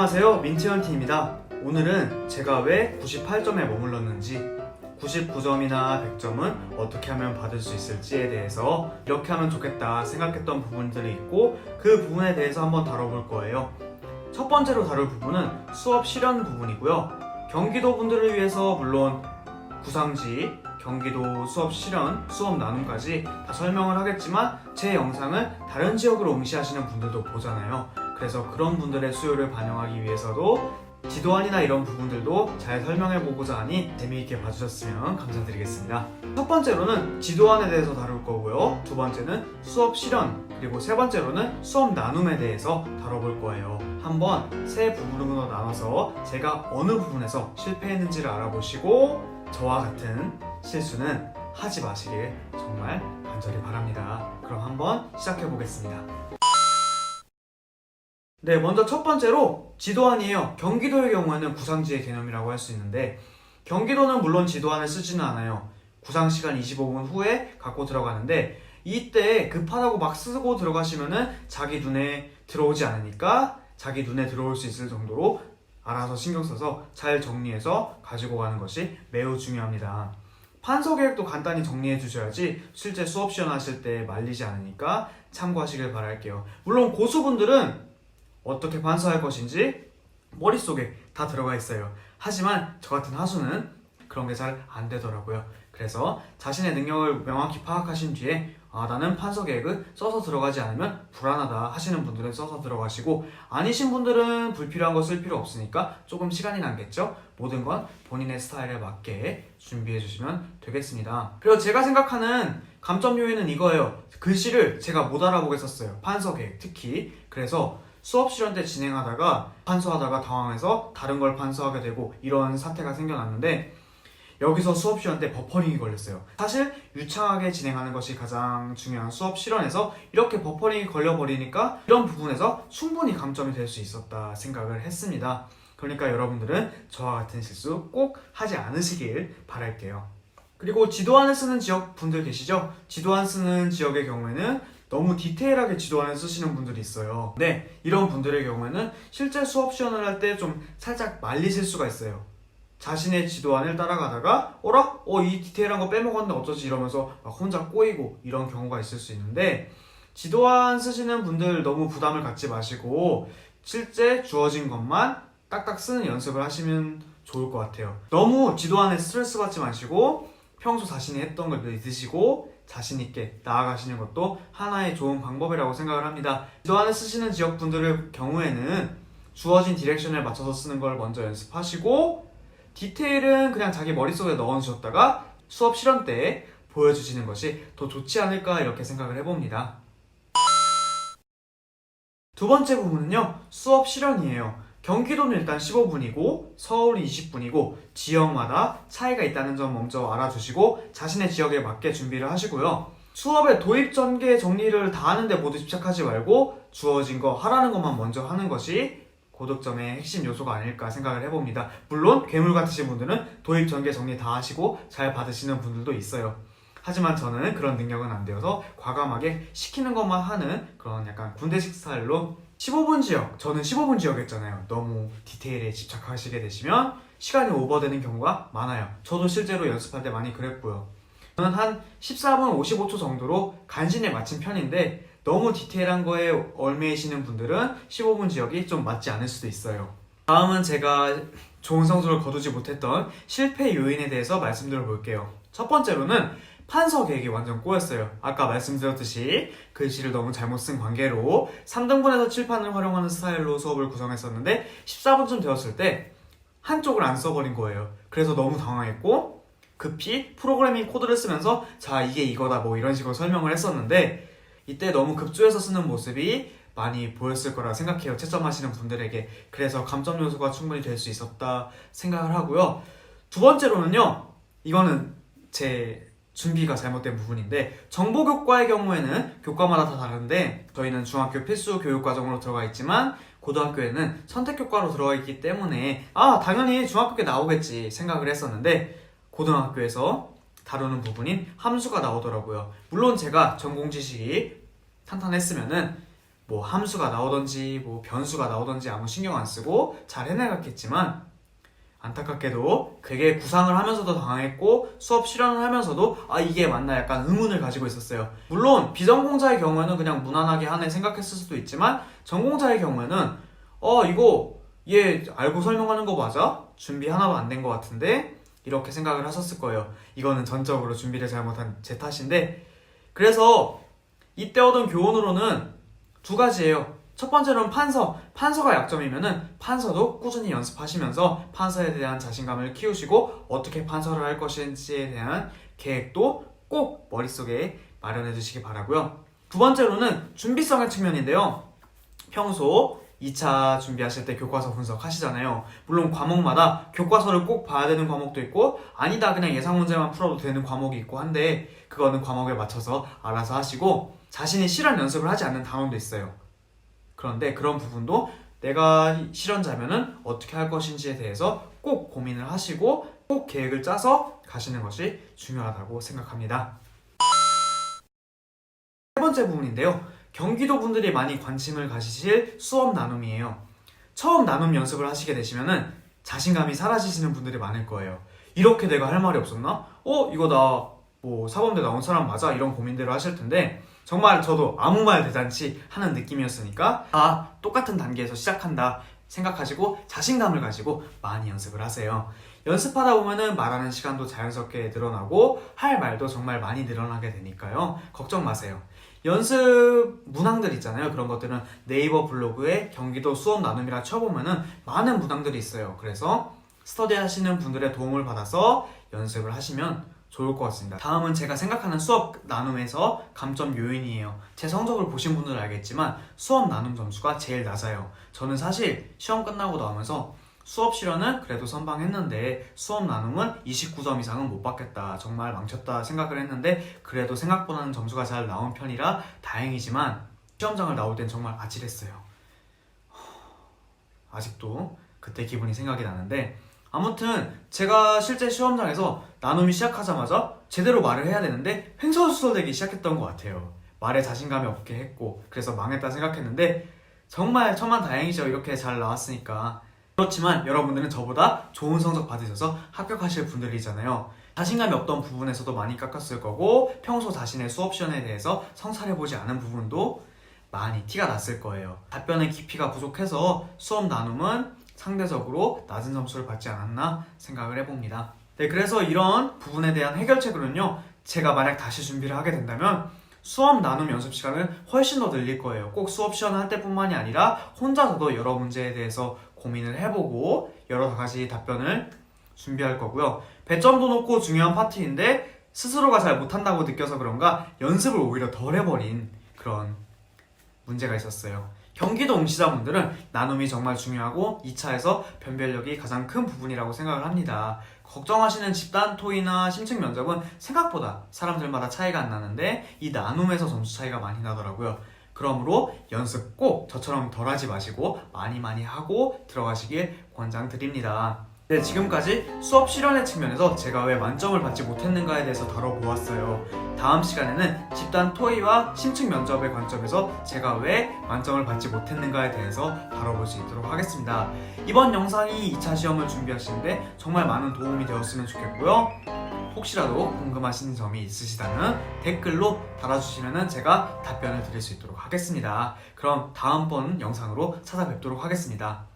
안녕하세요, 민트현T입니다. 오늘은 제가 왜 98점에 머물렀는지, 99점이나 100점은 어떻게 하면 받을 수 있을지에 대해서 이렇게 하면 좋겠다 생각했던 부분들이 있고 그 부분에 대해서 한번 다뤄볼 거예요. 첫 번째로 다룰 부분은 수업 실현 부분이고요. 경기도 분들을 위해서 물론 구상지, 경기도 수업 실현, 수업 나눔까지 다 설명을 하겠지만 제 영상을 다른 지역으로 응시하시는 분들도 보잖아요. 그래서 그런 분들의 수요를 반영하기 위해서도 지도안이나 이런 부분들도 잘 설명해보고자 하니 재미있게 봐주셨으면 감사드리겠습니다. 첫 번째로는 지도안에 대해서 다룰 거고요. 두 번째는 수업 실현, 그리고 세 번째로는 수업 나눔에 대해서 다뤄볼 거예요. 한번 세 부분으로 나눠서 제가 어느 부분에서 실패했는지를 알아보시고 저와 같은 실수는 하지 마시길 정말 간절히 바랍니다. 그럼 한번 시작해보겠습니다. 네, 먼저 첫 번째로 지도안이에요. 경기도의 경우에는 구상지의 개념이라고 할 수 있는데 경기도는 물론 지도안을 쓰지는 않아요. 구상시간 25분 후에 갖고 들어가는데 이때 급하다고 막 쓰고 들어가시면은 자기 눈에 들어오지 않으니까 자기 눈에 들어올 수 있을 정도로 알아서 신경 써서 잘 정리해서 가지고 가는 것이 매우 중요합니다. 판서 계획도 간단히 정리해 주셔야지 실제 수업 시연하실 때 말리지 않으니까 참고하시길 바랄게요. 물론 고수분들은 어떻게 판서할 것인지 머릿속에 다 들어가 있어요. 하지만 저 같은 하수는 그런 게 잘 안 되더라고요. 그래서 자신의 능력을 명확히 파악하신 뒤에 나는 판서 계획을 써서 들어가지 않으면 불안하다 하시는 분들은 써서 들어가시고 아니신 분들은 불필요한 거 쓸 필요 없으니까 조금 시간이 남겠죠? 모든 건 본인의 스타일에 맞게 준비해 주시면 되겠습니다. 그리고 제가 생각하는 감점 요인은 이거예요. 글씨를 제가 못 알아보겠었어요. 판서 계획 특히. 그래서 수업 실현 때 진행하다가 판서하다가 당황해서 다른 걸 판서하게 되고 이런 사태가 생겨났는데 여기서 수업 실현 때 버퍼링이 걸렸어요. 사실 유창하게 진행하는 것이 가장 중요한 수업 실현에서 이렇게 버퍼링이 걸려버리니까 이런 부분에서 충분히 감점이 될 수 있었다 생각을 했습니다. 그러니까 여러분들은 저와 같은 실수 꼭 하지 않으시길 바랄게요. 그리고 지도안을 쓰는 지역 분들 계시죠? 지도안 쓰는 지역의 경우에는 너무 디테일하게 지도안을 쓰시는 분들이 있어요. 네, 이런 분들의 경우에는 실제 수업 시연을 할 때 좀 살짝 말리실 수가 있어요. 자신의 지도안을 따라가다가 이 디테일한 거 빼먹었는데 어쩌지 이러면서 막 혼자 꼬이고 이런 경우가 있을 수 있는데 지도안 쓰시는 분들 너무 부담을 갖지 마시고 실제 주어진 것만 딱딱 쓰는 연습을 하시면 좋을 것 같아요. 너무 지도안에 스트레스 받지 마시고 평소 자신이 했던 걸 믿으시고 자신있게 나아가시는 것도 하나의 좋은 방법이라고 생각을 합니다. 지도안을 쓰시는 지역분들의 경우에는 주어진 디렉션에 맞춰서 쓰는 걸 먼저 연습하시고 디테일은 그냥 자기 머릿속에 넣어주셨다가 수업 실현 때 보여주시는 것이 더 좋지 않을까 이렇게 생각을 해봅니다. 두 번째 부분은요, 수업 실현이에요. 경기도는 일단 15분이고 서울이 20분이고 지역마다 차이가 있다는 점 먼저 알아두시고 자신의 지역에 맞게 준비를 하시고요. 수업의 도입 전개 정리를 다 하는데 모두 집착하지 말고 주어진 거 하라는 것만 먼저 하는 것이 고득점의 핵심 요소가 아닐까 생각을 해봅니다. 물론 괴물 같으신 분들은 도입 전개 정리 다 하시고 잘 받으시는 분들도 있어요. 하지만 저는 그런 능력은 안 되어서 과감하게 시키는 것만 하는 그런 약간 군대식 스타일로 15분 지역, 저는 15분 지역이었잖아요. 너무 디테일에 집착하시게 되시면 시간이 오버되는 경우가 많아요. 저도 실제로 연습할 때 많이 그랬고요. 저는 한 14분 55초 정도로 간신히 맞춘 편인데 너무 디테일한 거에 얽매이시는 분들은 15분 지역이 좀 맞지 않을 수도 있어요. 다음은 제가 좋은 성적을 거두지 못했던 실패 요인에 대해서 말씀드려 볼게요. 첫 번째로는 판서 계획이 완전 꼬였어요. 아까 말씀드렸듯이 글씨를 너무 잘못 쓴 관계로 3등분해서 칠판을 활용하는 스타일로 수업을 구성했었는데 14분쯤 되었을 때 한쪽을 안 써버린 거예요. 그래서 너무 당황했고 급히 프로그래밍 코드를 쓰면서 자 이게 이거다 뭐 이런 식으로 설명을 했었는데 이때 너무 급조해서 쓰는 모습이 많이 보였을 거라 생각해요. 채점하시는 분들에게. 그래서 감점 요소가 충분히 될 수 있었다 생각을 하고요. 두 번째로는요, 이거는 제 준비가 잘못된 부분인데 정보교과의 경우에는 교과마다 다 다른데 저희는 중학교 필수 교육과정으로 들어가 있지만 고등학교에는 선택교과로 들어가 있기 때문에 당연히 중학교에 나오겠지 생각을 했었는데 고등학교에서 다루는 부분인 함수가 나오더라고요. 물론 제가 전공 지식이 탄탄했으면은 뭐 함수가 나오던지 뭐 변수가 나오던지 아무 신경 안 쓰고 잘 해내갔겠지만 안타깝게도 그게 구상을 하면서도 당했고 수업 실현을 하면서도 아 이게 맞나 약간 의문을 가지고 있었어요. 물론 비전공자의 경우에는 그냥 무난하게 하네 생각했을 수도 있지만 전공자의 경우에는 이거 얘 알고 설명하는 거 맞아? 준비 하나도 안 된 것 같은데? 이렇게 생각을 하셨을 거예요. 이거는 전적으로 준비를 잘못한 제 탓인데 그래서 이때 얻은 교훈으로는 두 가지예요. 첫 번째로는 판서가 약점이면은 판서도 꾸준히 연습하시면서 판서에 대한 자신감을 키우시고 어떻게 판서를 할 것인지에 대한 계획도 꼭 머릿속에 마련해 두시기 바라고요. 두 번째로는 준비성의 측면인데요. 평소 2차 준비하실 때 교과서 분석하시잖아요. 물론 과목마다 교과서를 꼭 봐야 되는 과목도 있고 아니다 그냥 예상 문제만 풀어도 되는 과목이 있고 한데 그거는 과목에 맞춰서 알아서 하시고 자신이 실현 연습을 하지 않는 단원도 있어요. 그런데 그런 부분도 내가 실현자면은 어떻게 할 것인지에 대해서 꼭 고민을 하시고 꼭 계획을 짜서 가시는 것이 중요하다고 생각합니다. 세 번째 부분인데요. 경기도 분들이 많이 관심을 가지실 수업 나눔이에요. 처음 나눔 연습을 하시게 되시면은 자신감이 사라지시는 분들이 많을 거예요. 이렇게 내가 할 말이 없었나? 이거 나 뭐 사범대 나온 사람 맞아? 이런 고민들을 하실 텐데 정말 저도 아무 말 대잔치 하는 느낌이었으니까 똑같은 단계에서 시작한다 생각하시고 자신감을 가지고 많이 연습을 하세요. 연습하다 보면은 말하는 시간도 자연스럽게 늘어나고 할 말도 정말 많이 늘어나게 되니까요. 걱정 마세요. 연습 문항들 있잖아요. 그런 것들은 네이버 블로그에 경기도 수업 나눔이라 쳐보면은 많은 문항들이 있어요. 그래서 스터디 하시는 분들의 도움을 받아서 연습을 하시면 좋을 것 같습니다. 다음은 제가 생각하는 수업 나눔에서 감점 요인이에요. 제 성적을 보신 분들은 알겠지만 수업 나눔 점수가 제일 낮아요. 저는 사실 시험 끝나고 나오면서 수업 실현은 그래도 선방했는데 수업 나눔은 29점 이상은 못 받겠다. 정말 망쳤다 생각을 했는데 그래도 생각보다는 점수가 잘 나온 편이라 다행이지만 시험장을 나올 땐 정말 아찔했어요. 아직도 그때 기분이 생각이 나는데 아무튼 제가 실제 시험장에서 나눔이 시작하자마자 제대로 말을 해야 되는데 횡설수설되기 시작했던 것 같아요. 말에 자신감이 없게 했고 그래서 망했다 생각했는데 정말 천만다행이죠. 이렇게 잘 나왔으니까. 그렇지만 여러분들은 저보다 좋은 성적 받으셔서 합격하실 분들이잖아요. 자신감이 없던 부분에서도 많이 깎았을 거고 평소 자신의 수업 시간에 대해서 성찰해보지 않은 부분도 많이 티가 났을 거예요. 답변의 깊이가 부족해서 수업 나눔은 상대적으로 낮은 점수를 받지 않았나 생각을 해봅니다. 네, 그래서 이런 부분에 대한 해결책으로는요. 제가 만약 다시 준비를 하게 된다면 수업 나눔 연습 시간을 훨씬 더 늘릴 거예요. 꼭 수업 시간을 할 때뿐만이 아니라 혼자서도 여러 문제에 대해서 고민을 해보고 여러 가지 답변을 준비할 거고요. 배점도 높고 중요한 파트인데 스스로가 잘 못한다고 느껴서 그런가 연습을 오히려 덜 해버린 그런 문제가 있었어요. 경기도 응시자분들은 나눔이 정말 중요하고 2차에서 변별력이 가장 큰 부분이라고 생각을 합니다. 걱정하시는 집단 토의나 심층 면접은 생각보다 사람들마다 차이가 안 나는데 이 나눔에서 점수 차이가 많이 나더라고요. 그러므로 연습 꼭 저처럼 덜 하지 마시고 많이 하고 들어가시길 권장드립니다. 네, 지금까지 수업 실현의 측면에서 제가 왜 만점을 받지 못했는가에 대해서 다뤄보았어요. 다음 시간에는 집단 토의와 심층 면접의 관점에서 제가 왜 만점을 받지 못했는가에 대해서 다뤄볼 수 있도록 하겠습니다. 이번 영상이 2차 시험을 준비하시는데 정말 많은 도움이 되었으면 좋겠고요. 혹시라도 궁금하신 점이 있으시다면 댓글로 달아주시면 제가 답변을 드릴 수 있도록 하겠습니다. 그럼 다음번 영상으로 찾아뵙도록 하겠습니다.